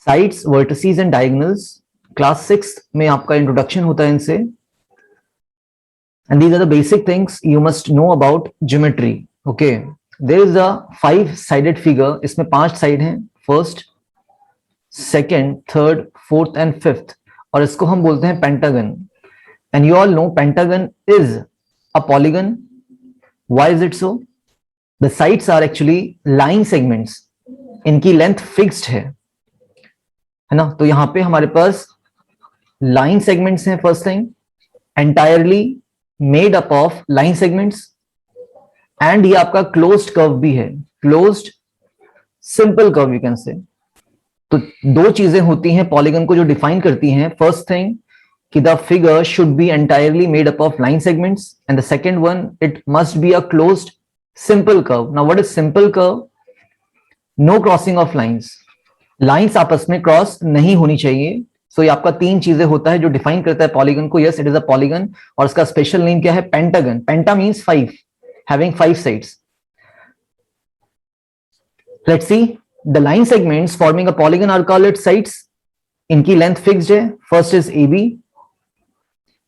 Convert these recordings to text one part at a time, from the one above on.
Sides, vertices and diagonals, class 6 में आपका introduction होता है इनसे। And these are the basic things you must know about geometry. Okay, there is a 5-sided figure, इसमें 5 side हैं, first, second, third, fourth and fifth, और इसको हम बोलते हैं pentagon. And you all know pentagon is a polygon. Why is it so? The sides are actually line segments, इनकी length fixed है ना। तो यहां पे हमारे पास लाइन सेगमेंट्स हैं, first thing, entirely made up of line segments, and ये आपका क्लोज्ड कर्व भी है, closed simple curve you can say. तो दो चीजें होती हैं पॉलीगन को जो डिफाइन करती हैं। फर्स्ट थिंग कि the figure should be entirely made up of line segments, and the second one, it must be a closed simple curve. Now what is simple curve? No crossing of lines, lines आपस में cross नहीं होनी चाहिए। सो ये आपका 3 चीजें होता है जो डिफाइन करता है पॉलीगन को। Yes, it is a polygon, और इसका स्पेशल नेम क्या है? Pentagon. Penta means 5, having 5 sides. Let's see, the line segments forming a polygon are called its sides. इनकी लेंथ फिक्स्ड है। First is AB,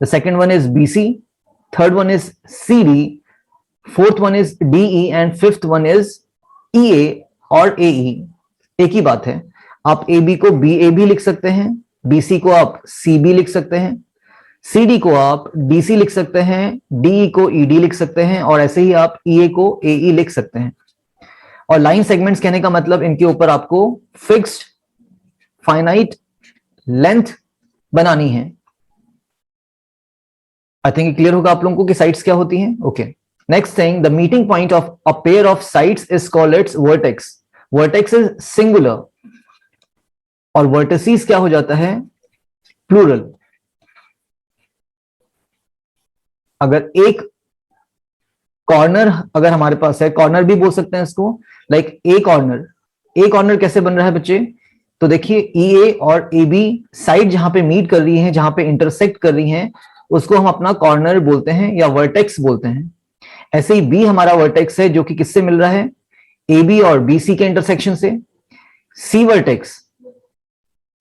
the second one is BC, third one is CD, fourth one is DE, and fifth one is EA और AE। एक ही बात है, आप AB को BA भी लिख सकते हैं, BC को आप CB लिख सकते हैं, CD को आप DC लिख सकते हैं, DE को ED लिख सकते हैं, और ऐसे ही आप EA को AE लिख सकते हैं। और लाइन सेगमेंट्स कहने का मतलब इनके ऊपर आपको फिक्स्ड फाइनाइट लेंथ बनानी है। आई थिंक क्लियर होगा आप लोगों को कि साइड्स क्या होती हैं। Okay, next thing, the meeting point of a pair of sides is called its vertex. Vertex is singular, और वर्टिसेस क्या हो जाता है? प्लूरल। अगर एक कॉर्नर अगर हमारे पास है, कॉर्नर भी बोल सकते हैं इसको, like a corner. A corner कैसे बन रहा है बच्चे? तो देखिए, EA और AB साइड जहां पे मीट कर रही हैं, जहां पे इंटरसेक्ट कर रही हैं, उसको हम अपना कॉर्नर बोलते हैं या वर्टेक्स बोलते हैं। ऐसे ही B हमारा वर्टेक्स है, जो कि किससे मिल रहा है? AB और BC के इंटरसेक्शन से। C वर्टेक्स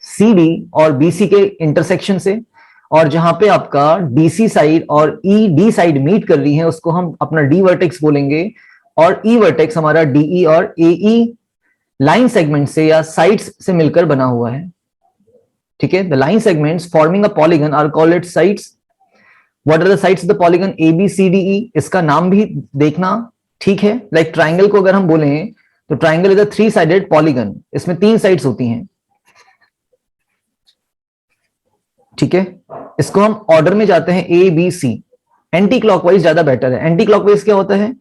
CD और BC के इंटरसेक्शन से। और जहां पे आपका DC साइड और ED साइड मीट कर रही है, उसको हम अपना D वर्टेक्स बोलेंगे। और E वर्टेक्स हमारा DE और AE लाइन सेगमेंट से या साइड्स से मिलकर बना हुआ है। ठीक है, the line segments forming a polygon are called its sides. What are the sides of the polygon ABCDE? इसका नाम भी देखना ठीक है। लाइक ट्राइंगल को अगर हम बोले तो triangle is a 3-sided polygon, इसमें 3 साइड्स होती हैं। ठीक है, इसको हम ऑर्डर में जाते हैं ABC। एंटी क्लॉकवाइज ज्यादा बेटर है। एंटी क्लॉकवाइज क्या होता है?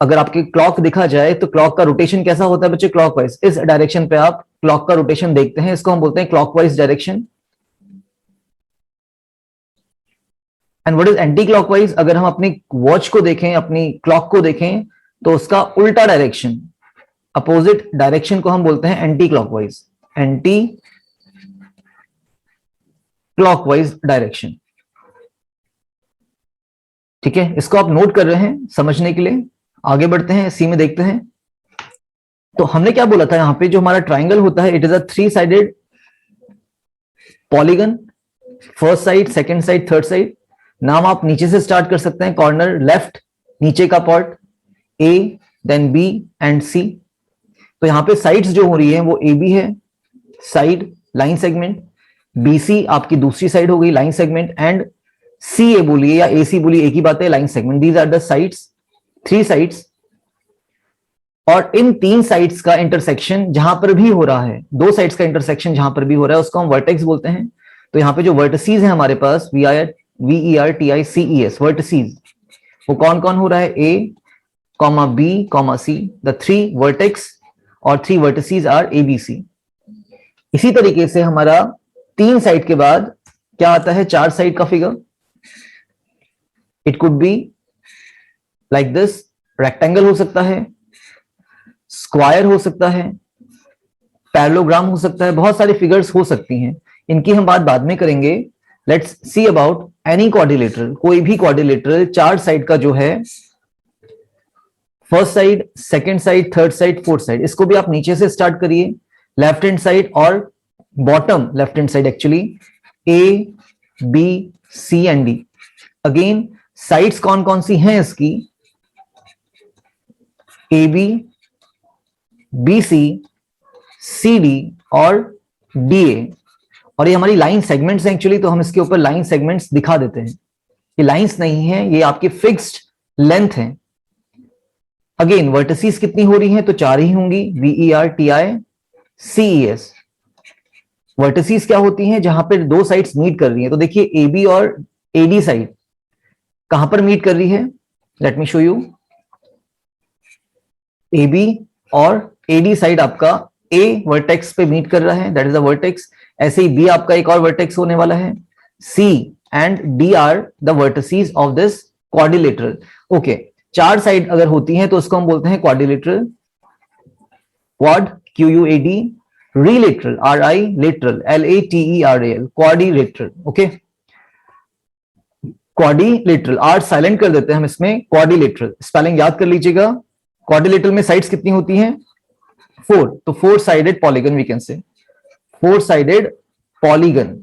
अगर आपके क्लॉक दिखा जाए तो क्लॉक का रोटेशन कैसा होता है बच्चे? क्लॉकवाइज। इस डायरेक्शन पे आप क्लॉक का रोटेशन देखते हैं, इसको हम बोलते हैं clockwise direction. And what is anti clockwise? अगर हम अपनी वॉच को देखें, अपनी क्लॉक को देखें, तो उसका उल्टा डायरेक्शन, अपोजिट डायरेक्शन को हम बोलते हैं anti clockwise. Anti clockwise direction. ठीक है, इसको आप नोट कर रहे हैं समझने के लिए। आगे बढ़ते हैं, सी में देखते हैं। तो हमने क्या बोला था? यहां पे जो हमारा ट्राइंगल होता है, it is a 3-sided polygon. First side, second side, third side. नाम आप नीचे से स्टार्ट कर सकते हैं, कॉर्नर लेफ्ट, नीचे का part A, then B and C। तो यहां पे साइड्स जो हो रही है वो AB है, साइड लाइन सेगमेंट। BC आपकी दूसरी साइड हो गई, लाइन सेगमेंट। एंड CA बोलिए या AC बोलिए, एक ही बात है, line segment. These are the sides, 3 sides. और इन 3 साइड्स का इंटरसेक्शन जहां पर भी हो रहा है, 2 साइड्स का इंटरसेक्शन जहां पर भी हो रहा है, उसको हम वर्टेक्स बोलते हैं। तो यहां पे जो वर्टिसेस हैं हमारे पास, VERTICES, वर्टिसेस, वो कौन कौन हो रहा है? A, B, C, the 3 vertex, और 3 वर्टिसेस आर ABC। इसी तरीके से हमारा 3 साइड के बाद क्या आता है? 4 साइड का figure. It could be like this, rectangle हो सकता है, स्क्वायर हो सकता है, पैरेललोग्राम हो सकता है, बहुत सारी फिगर्स हो सकती हैं। इनकी हम बात बाद में करेंगे। Let's see about any quadrilateral. कोई भी क्वाड्रिलेटरल 4 साइड का जो है, first side, second side, third side, fourth side, इसको भी आप नीचे से स्टार्ट करिए। लेफ्ट हैंड साइड और bottom left hand side actually A B C and D. Again sides कौन कौन सी हैं इसकी, A B B C C D और डी ए। और ये हमारी लाइन सेगमेंट्स हैं एक्चुअली, तो हम इसके ऊपर लाइन सेगमेंट्स दिखा देते हैं। ये लाइंस नहीं है, ये आपकी फिक्स्ड लेंथ है। अगेन वर्टिसेस कितनी हो रही हैं, तो 4 ही होंगी, VERTICES। वर्टिसेस क्या होती हैं, जहां पर दो साइड्स मीट कर रही हैं। तो देखिए ए बी और AD साइड कहां पर मीट कर रही है, let me show you. A B और AD साइड आपका A वर्टेक्स पे मीट कर रहा है, दैट इज द वर्टेक्स। ऐसे ही B आपका एक और वर्टेक्स होने वाला है। C and D are the vertices of this quadrilateral. Okay, 4 side अगर होती हैं तो उसको हम बोलते हैं quadrilateral, quad QUAD, rilateral RI lateral LATERAL, quadrilateral. Okay, quadrilateral, R silent कर देते हैं हम इसमें, क्वाड्रिलेटरल स्पेलिंग याद कर लीजिएगा। क्वाड्रिलेटरल में साइड्स कितनी होती हैं, 4, तो 4 sided polygon we can say, 4 sided polygon.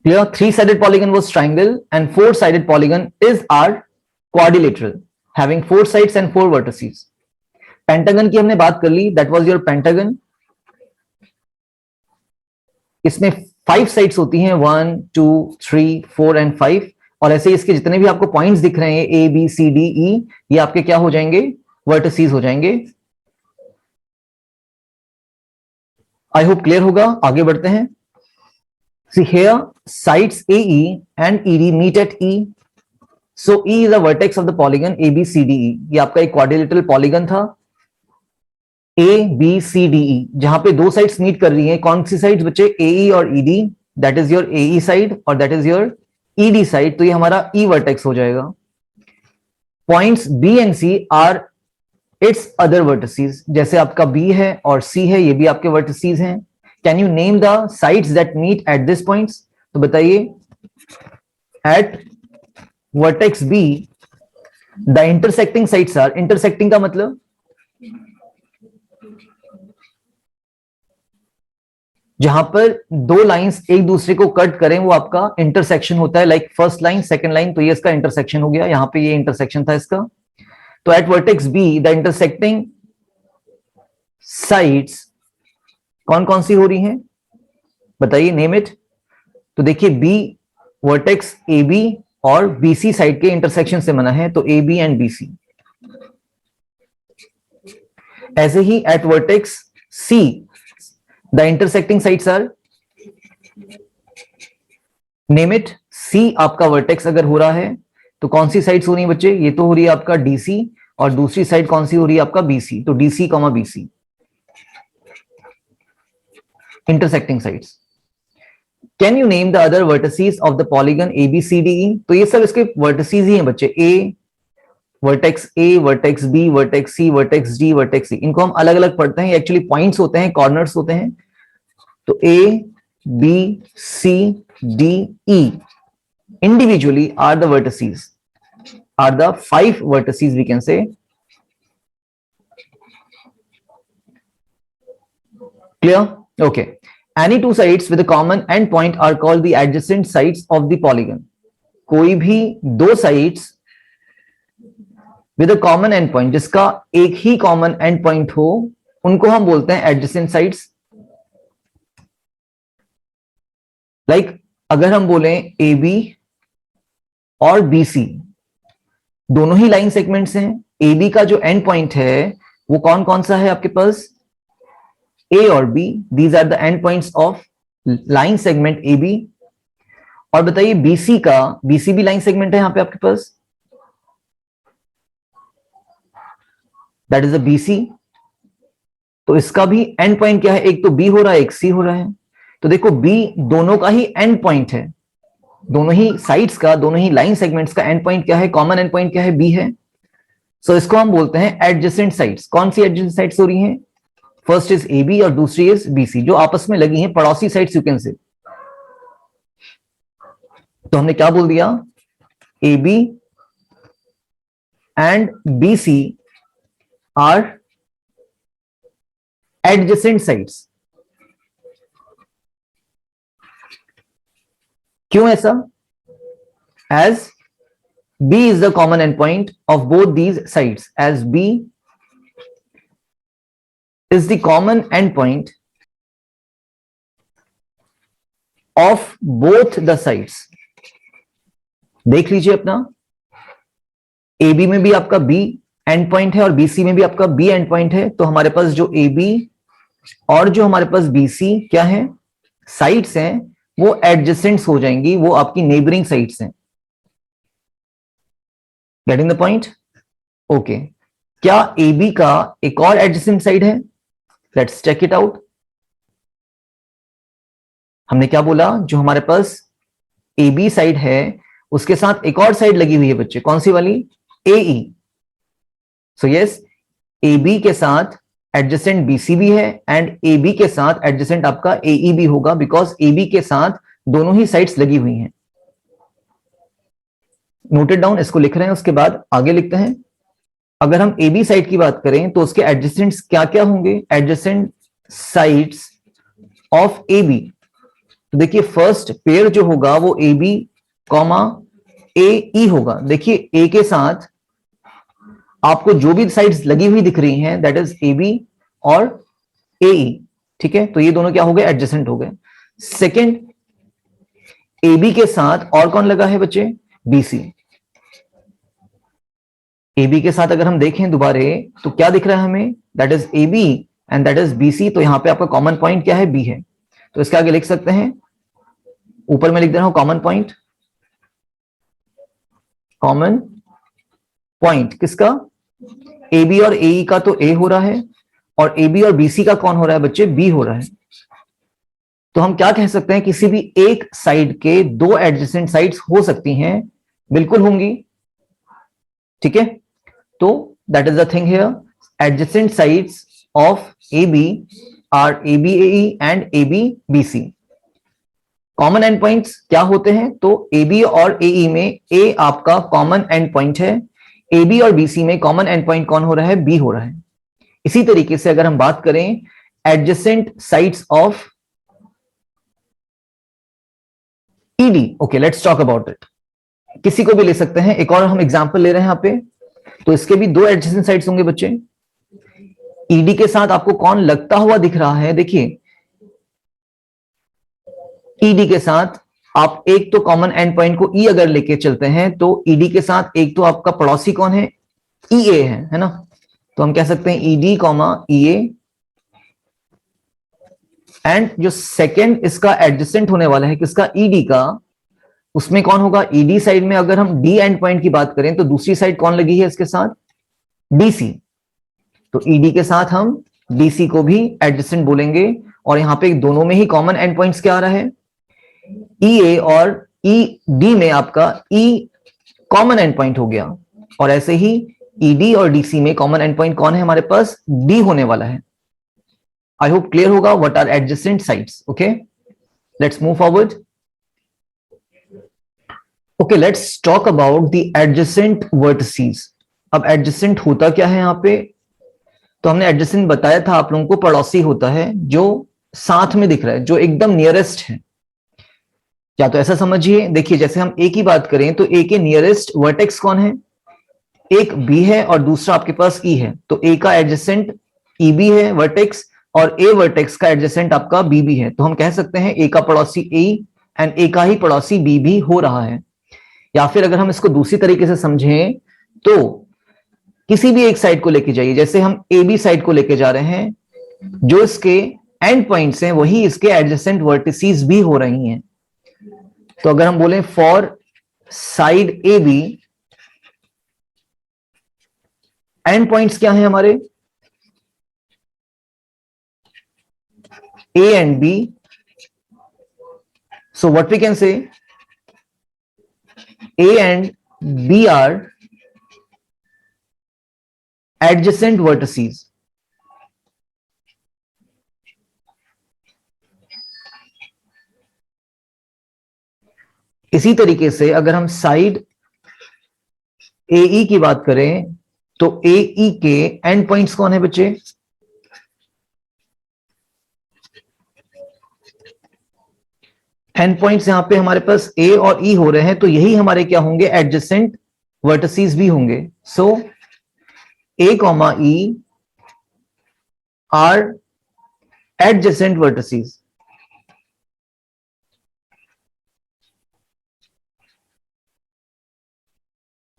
Clear, 3 sided polygon was triangle and 4 sided polygon is are quadrilateral having 4 sides and 4 vertices. Pentagon की हमने बात कर ली, दैट वाज योर पेंटागन। इसमें 5 साइड्स होती हैं, 1 2 3 4 एंड 5। और ऐसे इसके जितने भी आपको पॉइंट्स दिख रहे हैं A B C D E, ये आपके क्या हो जाएंगे, वर्टिसेस हो जाएंगे। आई होप क्लियर होगा, आगे बढ़ते हैं। See here, sides AE and ED meet at E. So E is the vertex of the polygon ABCDE. ये आपका एक क्वाड्रिलेटरल पॉलीगन था ABCDE, जहां पे दो साइड्स मीट कर रही हैं। कौन सी साइड्स बच्चे, AE और ED, that is your AE side और that is your ED side. तो ये हमारा E वर्टेक्स हो जाएगा। Points B and C are its other vertices, जैसे आपका B है और C है, ये भी आपके वर्टिसेस हैं। Can you name the sides that meet at this points, तो बताइए। At vertex B the intersecting sides are, intersecting का मतलब जहां पर दो लाइंस एक दूसरे को कट करें वो आपका इंटरसेक्शन होता है। Like first line second line, तो ये इसका इंटरसेक्शन हो गया, यहां पे ये इंटरसेक्शन था इसका। तो eight vertex B the intersecting sides कौन कौन सी हो रही हैं, बताइए, नेम इट। तो देखिए B वर्टेक्स AB और BC साइड के इंटरसेक्शन से बना है, तो AB एंड BC। ऐसे ही at vertex C the intersecting sides are, name it. C आपका वर्टेक्स अगर हो रहा है तो कौन सी साइड्स हो रही है बच्चे, ये तो हो रही है आपका DC और दूसरी साइड कौन सी हो रही है आपका BC, तो DC, BC intersecting sides. Can you name the other vertices of the polygon ABCDE, तो ये सब इसके वर्टिसेस ही हैं बच्चे। Vertex A, vertex B, vertex C, vertex D, vertex C, इनको हम अलग अलग पढ़ते हैं, एक्चुअली पॉइंट्स होते हैं, कॉर्नर्स होते हैं। तो A B C D E individually are the vertices, are the 5 vertices we can say. Clear? Okay. Any two sides with a common endpoint are called the adjacent sides of the polygon. कोई भी दो sides with a common end point, जिसका एक ही common end point हो, उनको हम बोलते हैं एडजेसेंट साइड्स। लाइक अगर हम बोलें AB और BC दोनों ही लाइन सेगमेंट्स हैं, AB का जो एंड पॉइंट है वो कौन कौन सा है आपके पास, A और B, these are the end points of line segment AB। और बताइए BC का, BC भी लाइन सेगमेंट है यहां पे आपके पास, दैट इज अ BC। तो इसका भी एंड पॉइंट क्या है, एक तो B हो रहा है, एक C हो रहा है। तो देखो B दोनों का ही एंड पॉइंट है, दोनों ही साइड्स का, दोनों ही लाइन सेगमेंट्स का एंड पॉइंट क्या है, कॉमन एंड पॉइंट क्या है, B है। सो इसको हम बोलते हैं एडजेसेंट साइड्स। कौन सी एडजेसेंट साइड्स हो रही हैं, फर्स्ट इज AB और दूसरी इज BC, जो आपस में लगी हैं, पड़ोसी साइड्स यू कैन से। तो हमने क्या बोल दिया, AB and BC are adjacent sides. क्यों ऐसा? As B is the common endpoint of both these sides, as B is the common endpoint of both the sides। देख लीजिए अपना, AB में भी आपका B एंड पॉइंट है और BC में भी आपका B एंड पॉइंट है, तो हमारे पास जो AB और जो हमारे पास BC क्या है, साइड्स हैं, वो एडजेसेंट्स हो जाएंगी, वो आपकी नेबरिंग साइड्स हैं। Getting the point? ओके, क्या AB का एक और एडजेसेंट साइड है? Let's check it out. हमने क्या बोला, जो हमारे पास AB साइड है उसके साथ एक और साइड लगी हुई है बच्चे, कौन सी वाली? AE। सो यस, AB के साथ एडजेसेंट BC भी है एंड AB के साथ एडजेसेंट आपका AE भी होगा, बिकॉज AB के साथ दोनों ही साइड्स लगी हुई हैं। नोटेड डाउन, इसको लिख रहे हैं, उसके बाद आगे लिखते हैं। अगर हम AB साइड की बात करें तो उसके एडजेसेंट्स क्या क्या होंगे? एडजेसेंट साइड्स ऑफ AB, तो देखिए फर्स्ट पेयर जो होगा वो AB कॉमा AE होगा। देखिए A के साथ आपको जो भी साइड्स लगी हुई दिख रही हैं दैट इज AB और AE, ठीक है, तो ये दोनों क्या हो गए? एडजेसेंट हो गए। सेकंड, AB के साथ और कौन लगा है बच्चे? BC। AB के साथ अगर हम देखें दोबारे तो क्या दिख रहा है हमें? That is AB and that is BC, तो यहां पे आपका कॉमन पॉइंट क्या है? B है, तो इसके आगे लिख सकते हैं, ऊपर में लिख दे रहा हूं कॉमन पॉइंट। कॉमन पॉइंट किसका? AB और AE का तो A हो रहा है, और AB और BC का कौन हो रहा है बच्चे? B हो रहा है। तो हम क्या कह सकते हैं, किसी भी एक साइड के दो एडजेसेंट साइड्स हो सकती हैं, बिल्कुल होंगी, ठीक है। तो that is the thing here, adjacent sides of AB are ABAE and ABBC। Common end points क्या होते हैं? तो AB और AE में A आपका कॉमन एंड पॉइंट है, AB और BC में कॉमन एंड पॉइंट कौन हो रहा है? B हो रहा है। इसी तरीके से अगर हम बात करें adjacent sides of ED, okay let's talk about it. किसी को भी ले सकते हैं, एक और हम एग्जांपल ले रहे हैं यहां पे, तो इसके भी दो एडजेसेंट साइड्स होंगे बच्चे। ED के साथ आपको कौन लगता हुआ दिख रहा है? देखिए ED के साथ आप एक तो कॉमन एंड पॉइंट को E अगर लेके चलते हैं तो ED के साथ एक तो आपका पड़ोसी कौन है? EA है ना, तो हम कह सकते हैं ED कॉमा EA, एंड जो सेकंड इसका एडजेसेंट होने वाला है किसका? ED का, उसमें कौन होगा? ED साइड में अगर हम D एंड पॉइंट की बात करें तो दूसरी साइड कौन लगी है इसके साथ? DC। तो ED के साथ हम DC को भी एडजेसेंट बोलेंगे, और यहां पे दोनों में ही कॉमन एंड पॉइंट्स क्या आ रहा है? EA और ED में आपका E कॉमन एंड पॉइंट हो गया, और ऐसे ही ED और DC में कॉमन एंड पॉइंट कौन है हमारे पास? D होने वाला है। आई होप क्लियर होगा what are adjacent sides. Okay, let's move forward. Okay, let's talk about the adjacent vertices. अब एडजेसेंट होता क्या है यहां पे? तो हमने एडजेसेंट बताया था आप लोगों को, पड़ोसी होता है जो साथ में दिख रहा है, जो एकदम नियरेस्ट है। या तो ऐसा समझिए, देखिए जैसे हम A की बात करें तो A के नियरेस्ट वर्टेक्स कौन है? एक B है और दूसरा आपके पास E है, तो A का एडजेसेंट EB है वर्टेक्स, और A वर्टेक्स का एडजेसेंट आपका BB है। तो हम कह सकते हैं A का पड़ोसी A एंड A का ही पड़ोसी B भी हो रहा है। या फिर अगर हम इसको दूसरी तरीके से समझें तो किसी भी एक साइड को लेके जाइए, जैसे हम AB साइड को लेके जा रहे हैं, जो इसके एंड पॉइंट्स हैं वही इसके एडजेसेंट वर्टिसेस भी हो रही हैं। तो अगर हम बोलें for side AB, and points क्या हैं हमारे? A and B. So what we can say, A and B are adjacent vertices. इसी तरीके से अगर हम साइड AE की बात करें तो AE के एंड पॉइंट्स कौन है बच्चे? एंड पॉइंट्स यहां पे हमारे पास ए और ई हो रहे हैं, तो यही हमारे क्या होंगे, एडजेसेंट वर्टिसेस भी होंगे. So A comma E are adjacent vertices.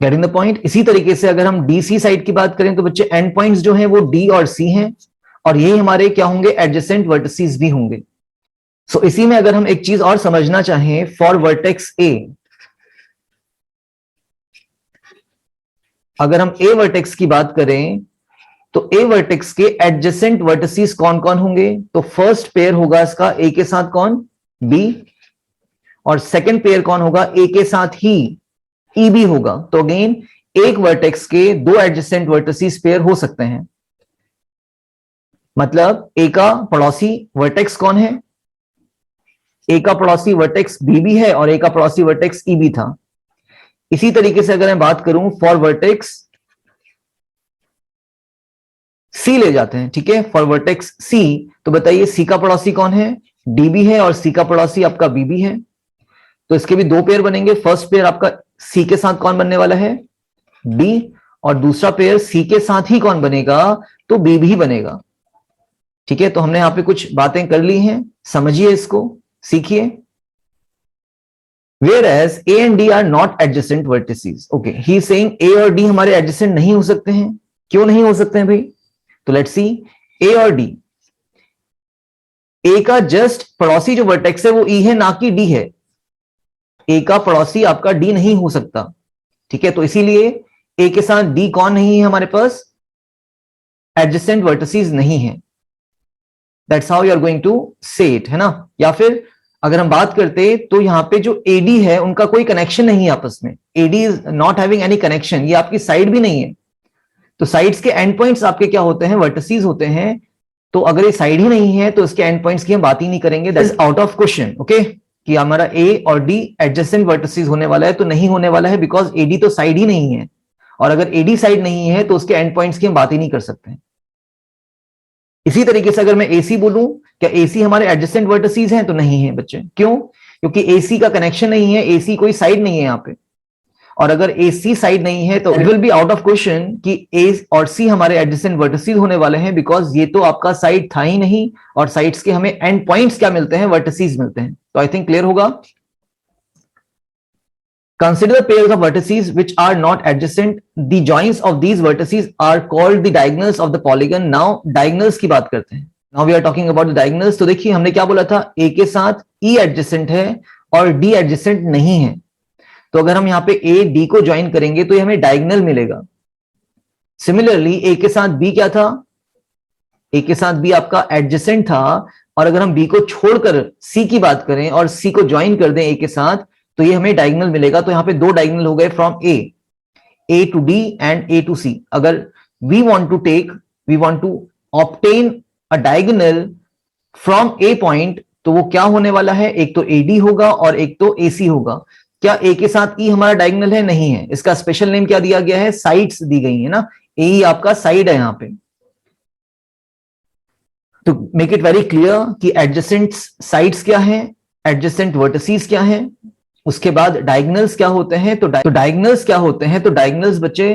Getting the point. इसी तरीके से अगर हम डीसी साइड की बात करें तो बच्चे एंड पॉइंट्स जो हैं वो डी और सी हैं, और यही हमारे क्या होंगे, एडजेसेंट वर्टिसेस भी होंगे. सो इसी में अगर हम एक चीज और समझना चाहें, फॉर वर्टेक्स ए, अगर हम ए वर्टेक्स की बात करें तो ए वर्टेक्स के एडजेसेंट वर्टिसेस कौन कौन होंगे, तो फर्स्ट पेयर होगा इसका ए के साथ कौन, बी, और सेकंड पेयर कौन होगा, ए के साथ ही ई बी होगा. तो अगेन एक वर्टेक्स के दो एडजेसेंट वर्टिसेस पेयर हो सकते हैं. मतलब ए का पड़ोसी वर्टेक्स कौन है, ए का पड़ोसी वर्टेक्स बी भी है और ए का पड़ोसी वर्टेक्स ई भी था. इसी तरीके से अगर मैं बात करूं फॉर वर्टेक्स सी ले जाते हैं, ठीक है, फॉर वर्टेक्स सी, तो बताइए सी का पड़ोसी कौन है, डी भी है, और सी का पड़ोसी आपका बी भी है. तो इसके भी दो पेयर बनेंगे. फर्स्ट पेयर आपका सी के साथ कौन बनने वाला है, डी, और दूसरा पेयर सी के साथ ही कौन बनेगा, तो बी भी बनेगा. ठीक है, तो हमने यहां पे कुछ बातें कर ली हैं, समझिए इसको, सीखिए. Whereas A and D are not adjacent vertices. Okay, he is saying A और D हमारे adjacent नहीं हो सकते हैं. क्यों नहीं हो सकते हैं भाई, तो लेट्स सी. A और D, A का जस्ट पड़ोसी जो वर्टेक्स है वो E है, ना कि D है. A का पड़ोसी आपका D नहीं हो सकता. ठीक है, तो इसीलिए A के साथ D कौन नहीं है हमारे पास, एडजेसेंट वर्टिसेस नहीं है. That's how you are going to say it, है ना. या फिर अगर हम बात करते तो यहां पे जो एडी है उनका कोई कनेक्शन नहीं है आपस में. AD is not having any connection, ये आपकी साइड भी नहीं है. तो साइड्स के एंड पॉइंट्स आपके क्या होते हैं, वर्टिसेस होते हैं. तो अगर ये साइड ही नहीं है तो इसके एंड पॉइंट्स की हम बात ही नहीं करेंगे. That is out of question. Okay, कि हमारा ए और डी एडजेसेंट वर्टिसेस होने वाला है, तो नहीं होने वाला है, बिकॉज एडी तो साइड ही नहीं है. और अगर एडी साइड नहीं है तो उसके एंड पॉइंट्स की हम बात ही नहीं कर सकते. इसी तरीके से अगर मैं एसी बोलूं, क्या एसी हमारे एडजेसेंट वर्टिसेस हैं, तो नहीं है बच्चे. क्यों, क्योंकि एसी का कनेक्शन नहीं है, एसी कोई साइड नहीं है यहां पे. और अगर एसी साइड नहीं है तो it will be out of question कि ए और सी हमारे एडजेसेंट वर्टिसेस होने वाले हैं, बिकॉज ये तो आपका साइड था ही नहीं. और साइड्स के हमें एंड पॉइंट्स क्या मिलते हैं, वर्टिसेस मिलते हैं. तो आई थिंक क्लियर होगा. Consider the pairs of vertices which are not adjacent. The joints of these vertices are called the diagonals of the polygon. Now diagonals की बात करते हैं. Now we are talking about the diagonals. तो देखिए हमने क्या बोला था, A के साथ E adjacent है और D adjacent नहीं है. तो अगर हम यहाँ पे A D को ज्वाइन करेंगे तो ये हमें डायगोनल मिलेगा. सिमिलरली A के साथ B क्या था, A के साथ B आपका एडजेसेंट था, और अगर हम B को छोड़कर C की बात करें और C को ज्वाइन कर दें A के साथ, तो ये हमें डायगोनल मिलेगा. तो यहां पे दो डायगोनल हो गए from A to D and A to C. अगर we want to obtain a diagonal from a point, तो वो क्या होने वाला है, एक तो एडी होगा और एक तो एसी होगा. क्या ए के साथ ई हमारा डायगोनल है, नहीं है. इसका स्पेशल नेम क्या दिया गया है, साइड्स दी गई है ना. ए आपका साइड है यहां पे. तो मेक इट वेरी क्लियर कि एडजेसेंट साइड्स क्या है, एडजेसेंट वर्टिसेस क्या है. उसके बाद डायगोनल्स क्या होते हैं, तो डायगोनल्स क्या होते हैं, तो डायगोनल्स बच्चे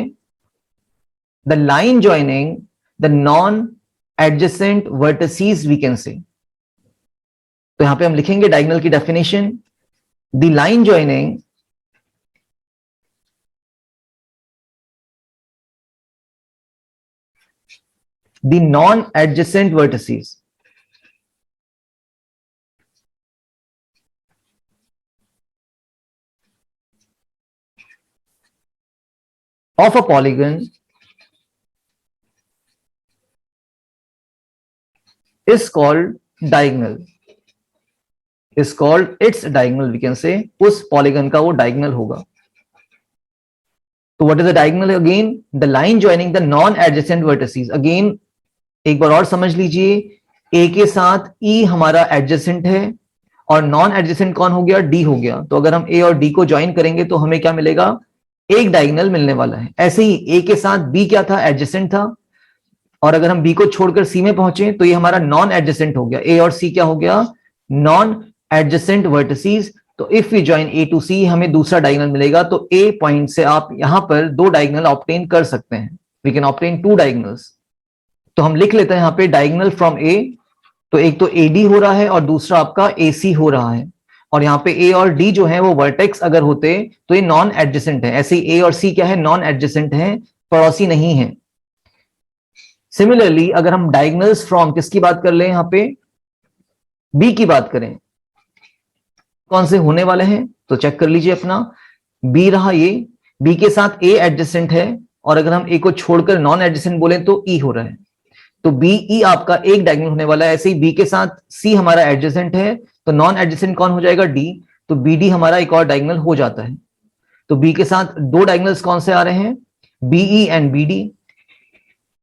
the line joining the non adjacent vertices we can say. तो यहां पे हम लिखेंगे डायगोनल की definition, the line joining the non adjacent vertices of a polygon is called diagonal. Is called its diagonal, we can say. उस polygon का वो diagonal होगा. तो what is the diagonal again? The line joining the non-adjacent vertices. Again एक बार और समझ लीजिए, A के साथ E हमारा adjacent है और नॉन एडजेसेंट कौन हो गया, D हो गया. तो अगर हम A और D को ज्वाइन करेंगे तो हमें क्या मिलेगा, एक डायगोनल मिलने वाला है. ऐसे ही ए के साथ बी क्या था, एडजेसेंट था, और अगर हम बी को छोड़कर सी में पहुंचे तो ये हमारा नॉन एडजेसेंट हो गया. ए और सी क्या हो गया, नॉन एडजेसेंट वर्टिसेस, तो if we join A to C हमें दूसरा डायगोनल मिलेगा, तो ए पॉइंट से आप यहां पर दो डायगोनल ऑब्टेन कर सकते हैं, we can obtain two diagonals. तो हम लिख लेते हैं यहां पे डायगोनल फ्रॉम ए, तो एक तो एडी हो रहा है और दूसरा आपका एसी हो रहा है, और यहाँ पे ए और डी जो है वो वर्टेक्स अगर होते तो ये नॉन एडजेसेंट है, ऐसे ही ए और सी क्या है, नॉन एडजेसेंट है, पड़ोसी नहीं है। सिमिलरली अगर हम डायगोनल्स फ्रॉम किसकी बात कर ले, यहाँ पे बी की बात करें, कौन से होने वाले हैं, तो चेक कर लीजिए अपना, बी रहा ये, बी के साथ ए एडजेसेंट है, और अगर हम ए को छोड़कर नॉन एडजेसेंट बोले तो ई हो रहा है, तो बी ई आपका एक डायगोनल होने वाला है। ऐसे ही बी के साथ सी हमारा एडजेसेंट है, तो नॉन एडजेसेंट कौन हो जाएगा, डी, तो बी डी हमारा एक और डायगोनल हो जाता है। तो बी के साथ दो डायगोनल्स कौन से आ रहे हैं, BE and B D,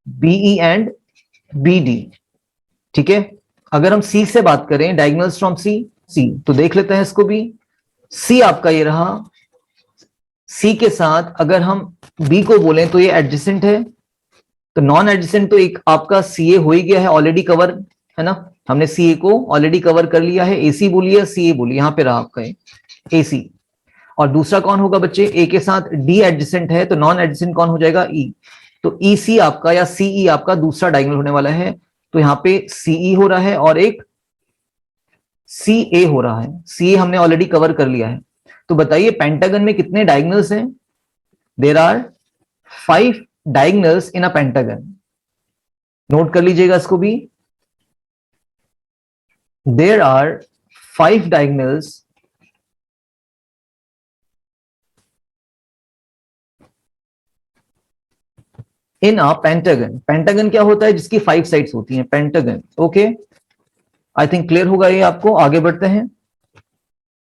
BE and B D, ठीक है। अगर हम सी से बात करें, डायगोनल्स फ्रॉम सी, सी तो देख लेते हैं इसको भी, सी आपका ये रहा, सी के साथ अगर हम बी को बोलें तो ये एडजेसेंट है, तो नॉन एडजेसेंट तो एक आपका सी ए हो ही गया है ऑलरेडी कवर, है ना, हमने सी ए को ऑलरेडी कवर कर लिया है, एसी बोलिए सी ए बोलिए, यहां पे रहा आपका एसी। और दूसरा कौन होगा बच्चे, ए के साथ डी एडजेसेंट है, तो नॉन एडजेसेंट कौन हो जाएगा, ई, तो ई सी आपका या सीई आपका दूसरा डायगोनल होने वाला है, तो यहां पे सीई हो रहा है और एक सी ए हो रहा है, सी ए हमने ऑलरेडी कवर कर लिया है। तो बताइए पेंटागन में कितने डायगोनल्स हैं, there are 5 diagonals in a pentagon, note कर लीजिएगा इसको भी, there are 5 diagonals in a pentagon. Pentagon क्या होता है, जिसकी 5 साइड्स होती हैं, pentagon, okay. I think clear होगा ये आपको, आगे बढ़ते हैं।